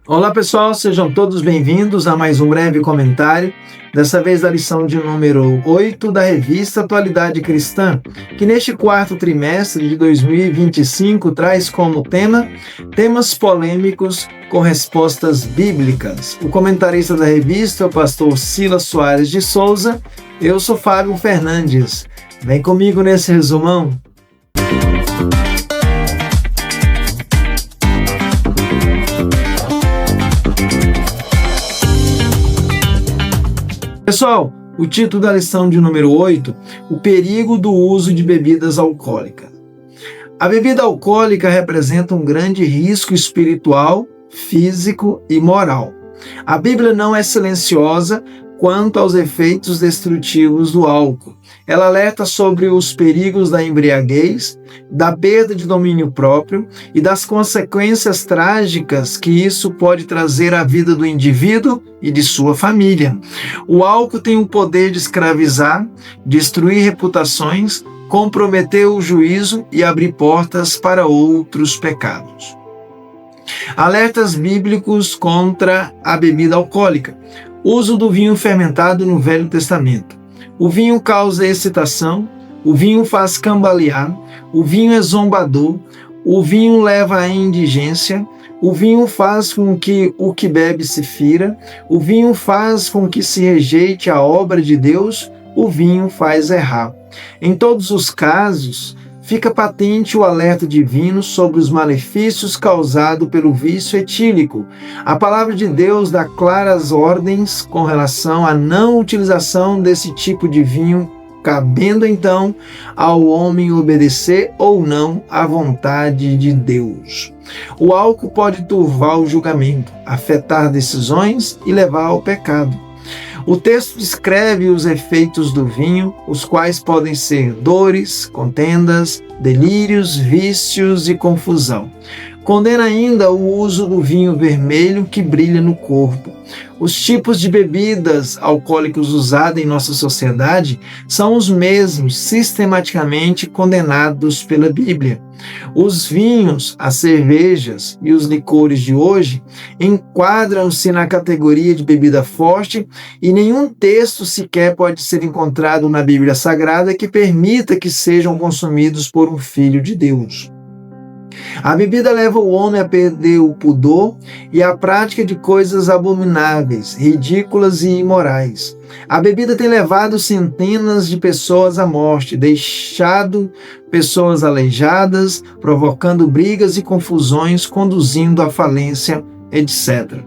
Olá pessoal, sejam todos bem-vindos a mais um breve comentário, dessa vez da lição de número 8 da revista Atualidade Cristã, que neste quarto trimestre de 2025 traz como tema temas polêmicos com respostas bíblicas. O comentarista da revista é o pastor Silas Soares de Souza, eu sou Fábio Fernandes. Vem comigo nesse resumão. Pessoal, o título da lição de número 8, o perigo do uso de bebidas alcoólicas. A bebida alcoólica representa um grande risco espiritual, físico e moral. A Bíblia não é silenciosa quanto aos efeitos destrutivos do álcool. Ela alerta sobre os perigos da embriaguez, da perda de domínio próprio e das consequências trágicas que isso pode trazer à vida do indivíduo e de sua família. O álcool tem o poder de escravizar, destruir reputações, comprometer o juízo e abrir portas para outros pecados. Alertas bíblicos contra a bebida alcoólica. Uso do vinho fermentado no Velho Testamento. O vinho causa excitação, o vinho faz cambalear, o vinho é zombador, o vinho leva à indigência, o vinho faz com que o que bebe se fira, o vinho faz com que se rejeite a obra de Deus, o vinho faz errar. Em todos os casos, fica patente o alerta divino sobre os malefícios causados pelo vício etílico. A palavra de Deus dá claras ordens com relação à não utilização desse tipo de vinho, cabendo então ao homem obedecer ou não à vontade de Deus. O álcool pode turvar o julgamento, afetar decisões e levar ao pecado. O texto descreve os efeitos do vinho, os quais podem ser dores, contendas, delírios, vícios e confusão. Condena ainda o uso do vinho vermelho que brilha no corpo. Os tipos de bebidas alcoólicas usadas em nossa sociedade são os mesmos sistematicamente condenados pela Bíblia. Os vinhos, as cervejas e os licores de hoje enquadram-se na categoria de bebida forte e nenhum texto sequer pode ser encontrado na Bíblia Sagrada que permita que sejam consumidos por um filho de Deus. A bebida leva o homem a perder o pudor e a prática de coisas abomináveis, ridículas e imorais. A bebida tem levado centenas de pessoas à morte, deixado pessoas aleijadas, provocando brigas e confusões, conduzindo à falência, etc.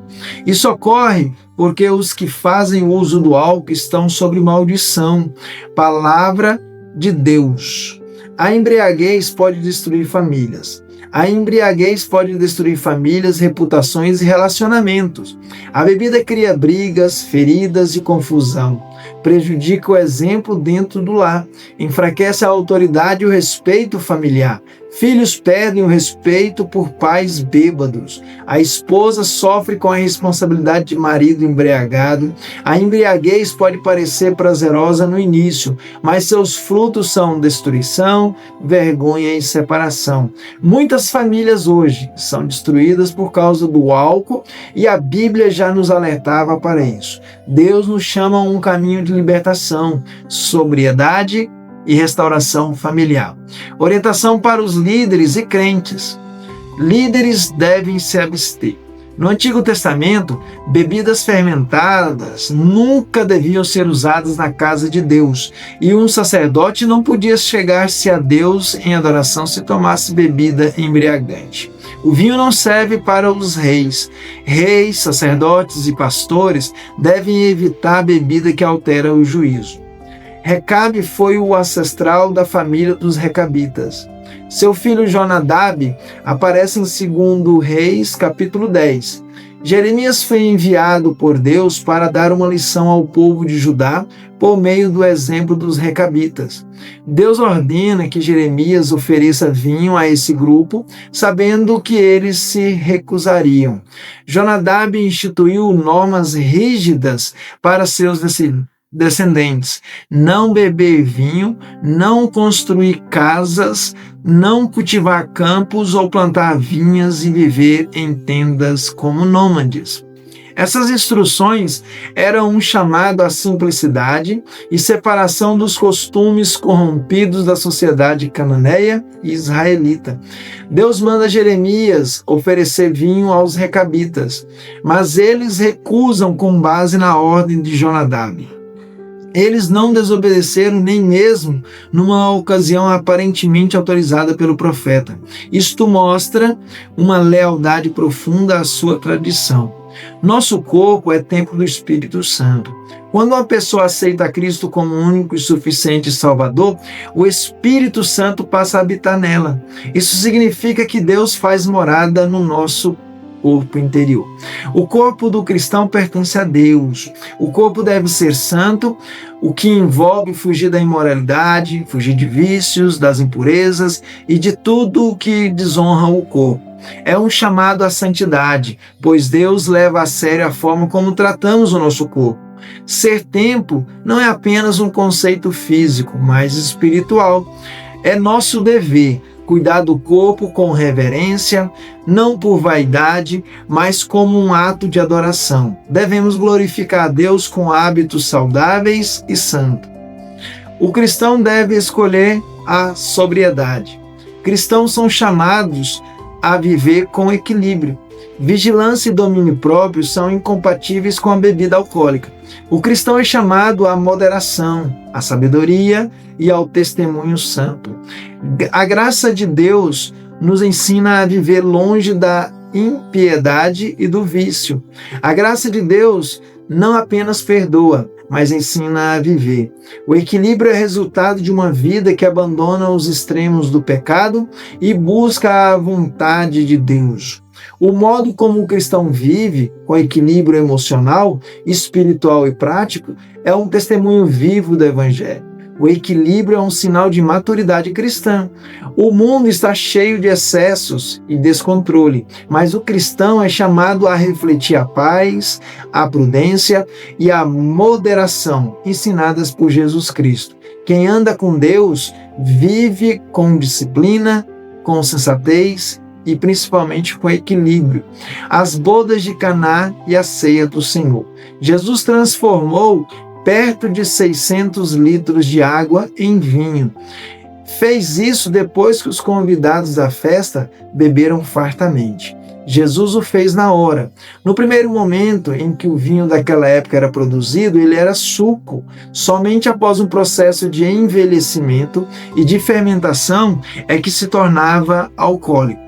Isso ocorre porque os que fazem uso do álcool estão sob maldição. Palavra de Deus. A embriaguez pode destruir famílias. A embriaguez pode destruir famílias, reputações e relacionamentos. A bebida cria brigas, feridas e confusão. Prejudica o exemplo dentro do lar. Enfraquece a autoridade e o respeito familiar. Filhos perdem o respeito por pais bêbados. A esposa sofre com a responsabilidade de marido embriagado. A embriaguez pode parecer prazerosa no início, mas seus frutos são destruição, vergonha e separação. Muitas famílias hoje são destruídas por causa do álcool e a Bíblia já nos alertava para isso. Deus nos chama a um caminho de libertação, sobriedade e restauração familiar. Orientação para os líderes e crentes. Líderes devem se abster. No Antigo Testamento, bebidas fermentadas nunca deviam ser usadas na casa de Deus, e um sacerdote não podia chegar-se a Deus em adoração se tomasse bebida embriagante. O vinho não serve para os reis. Reis, sacerdotes e pastores devem evitar a bebida que altera o juízo. Recabe foi o ancestral da família dos Recabitas. Seu filho Jonadab aparece em 2 Reis, capítulo 10. Jeremias foi enviado por Deus para dar uma lição ao povo de Judá por meio do exemplo dos Recabitas. Deus ordena que Jeremias ofereça vinho a esse grupo, sabendo que eles se recusariam. Jonadab instituiu normas rígidas para seus descendentes, não beber vinho, não construir casas, não cultivar campos ou plantar vinhas e viver em tendas como nômades. Essas instruções eram um chamado à simplicidade e separação dos costumes corrompidos da sociedade cananeia e israelita. Deus manda Jeremias oferecer vinho aos recabitas, mas eles recusam com base na ordem de Jonadab. Eles não desobedeceram nem mesmo numa ocasião aparentemente autorizada pelo profeta. Isto mostra uma lealdade profunda à sua tradição. Nosso corpo é templo do Espírito Santo. Quando uma pessoa aceita Cristo como único e suficiente Salvador, o Espírito Santo passa a habitar nela. Isso significa que Deus faz morada no nosso corpo interior. O corpo do cristão pertence a Deus. O corpo deve ser santo, o que envolve fugir da imoralidade, fugir de vícios, das impurezas e de tudo o que desonra o corpo. É um chamado à santidade, pois Deus leva a sério a forma como tratamos o nosso corpo. Ser templo não é apenas um conceito físico, mas espiritual. É nosso dever cuidar do corpo com reverência, não por vaidade, mas como um ato de adoração. Devemos glorificar a Deus com hábitos saudáveis e santos. O cristão deve escolher a sobriedade. Cristãos são chamados a viver com equilíbrio. Vigilância e domínio próprio são incompatíveis com a bebida alcoólica. O cristão é chamado à moderação, à sabedoria e ao testemunho santo. A graça de Deus nos ensina a viver longe da impiedade e do vício. A graça de Deus não apenas perdoa, mas ensina a viver. O equilíbrio é resultado de uma vida que abandona os extremos do pecado e busca a vontade de Deus. O modo como o cristão vive, com equilíbrio emocional, espiritual e prático, é um testemunho vivo do Evangelho. O equilíbrio é um sinal de maturidade cristã. O mundo está cheio de excessos e descontrole, mas o cristão é chamado a refletir a paz, a prudência e a moderação ensinadas por Jesus Cristo. Quem anda com Deus vive com disciplina, com sensatez e principalmente com equilíbrio. As bodas de Caná e a ceia do Senhor. Jesus transformou perto de 600 litros de água em vinho. Fez isso depois que os convidados da festa beberam fartamente. Jesus o fez na hora. No primeiro momento em que o vinho daquela época era produzido, ele era suco. Somente após um processo de envelhecimento e de fermentação é que se tornava alcoólico.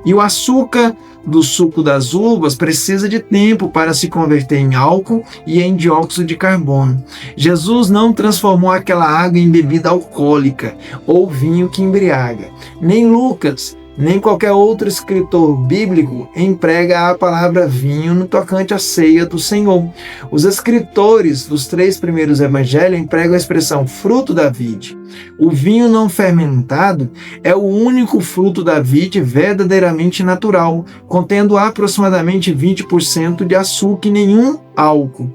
E o açúcar do suco das uvas precisa de tempo para se converter em álcool e em dióxido de carbono. Jesus não transformou aquela água em bebida alcoólica ou vinho que embriaga. Nem Lucas, nem qualquer outro escritor bíblico emprega a palavra vinho no tocante à ceia do Senhor. Os escritores dos 3 primeiros evangelhos empregam a expressão fruto da vide. O vinho não fermentado é o único fruto da vide verdadeiramente natural, contendo aproximadamente 20% de açúcar e nenhum álcool.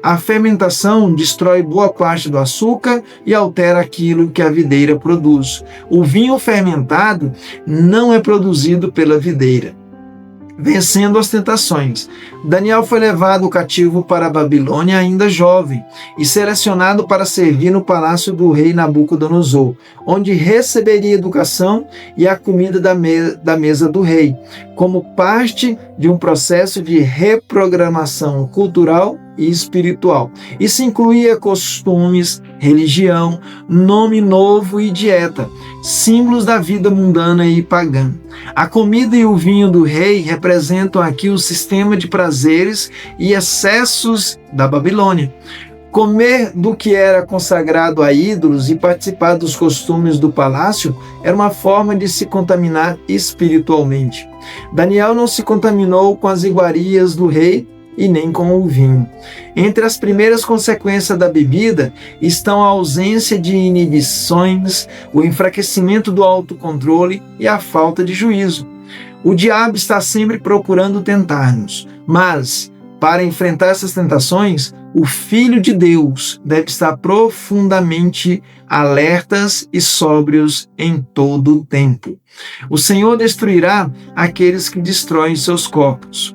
A fermentação destrói boa parte do açúcar e altera aquilo que a videira produz. O vinho fermentado não é produzido pela videira. Vencendo as tentações. Daniel foi levado cativo para a Babilônia ainda jovem e selecionado para servir no palácio do rei Nabucodonosor, onde receberia educação e a comida da mesa do rei, como parte de um processo de reprogramação cultural e espiritual. Isso incluía costumes, religião, nome novo e dieta, símbolos da vida mundana e pagã. A comida e o vinho do rei representam aqui o sistema de prazeres e excessos da Babilônia. Comer do que era consagrado a ídolos e participar dos costumes do palácio era uma forma de se contaminar espiritualmente. Daniel não se contaminou com as iguarias do rei e nem com o vinho. Entre as primeiras consequências da bebida estão a ausência de inibições, o enfraquecimento do autocontrole e a falta de juízo. O diabo está sempre procurando tentar-nos, mas Para enfrentar essas tentações, o Filho de Deus deve estar profundamente alertas e sóbrios em todo o tempo. O Senhor destruirá aqueles que destroem seus corpos.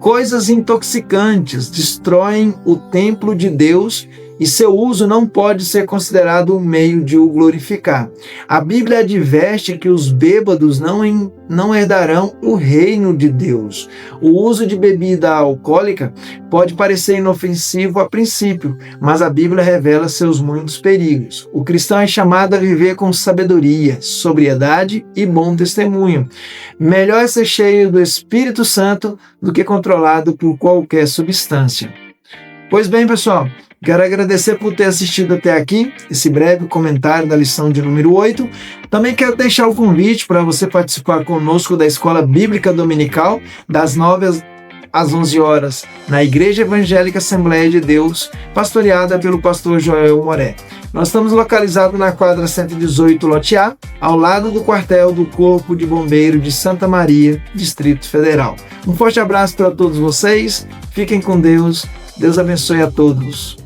Coisas intoxicantes destroem o templo de Deus e seu uso não pode ser considerado um meio de o glorificar. A Bíblia adverte que os bêbados não herdarão o reino de Deus. O uso de bebida alcoólica pode parecer inofensivo a princípio, mas a Bíblia revela seus muitos perigos. O cristão é chamado a viver com sabedoria, sobriedade e bom testemunho. Melhor é ser cheio do Espírito Santo do que controlado por qualquer substância. Pois bem, pessoal, quero agradecer por ter assistido até aqui, esse breve comentário da lição de número 8. Também quero deixar o convite para você participar conosco da Escola Bíblica Dominical, das 9 às 11 horas, na Igreja Evangélica Assembleia de Deus, pastoreada pelo pastor Joel Moré. Nós estamos localizados na quadra 118 Lote A, ao lado do quartel do Corpo de Bombeiro de Santa Maria, Distrito Federal. Um forte abraço para todos vocês, fiquem com Deus, Deus abençoe a todos.